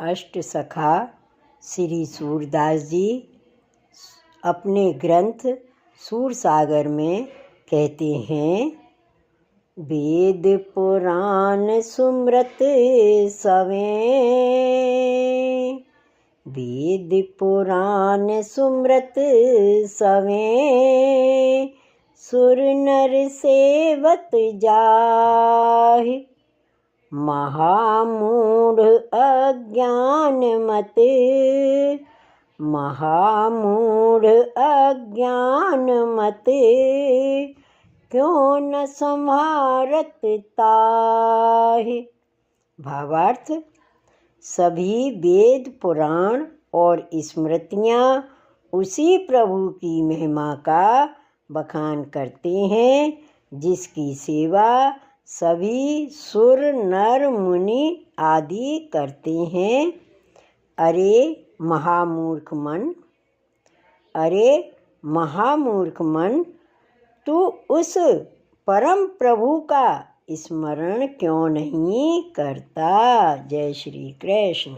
अष्ट सखा श्री सूरदास जी अपने ग्रंथ सूरसागर में कहते हैं, वेद पुराण सुमृत सवें, वेद पुराण सुमृत सवें, सुर नर सेवत जाहि, महामूढ़ अज्ञान मत, महामूढ़ अज्ञान मत, क्यों न संहारत ताहि। भावार्थ, सभी वेद पुराण और स्मृतियाँ उसी प्रभु की महिमा का बखान करते हैं, जिसकी सेवा सभी सुर नर मुनि आदि करते हैं। अरे महामूर्ख मन, अरे महामूर्ख मन, तू उस परम प्रभु का स्मरण क्यों नहीं करता। जय श्री कृष्ण।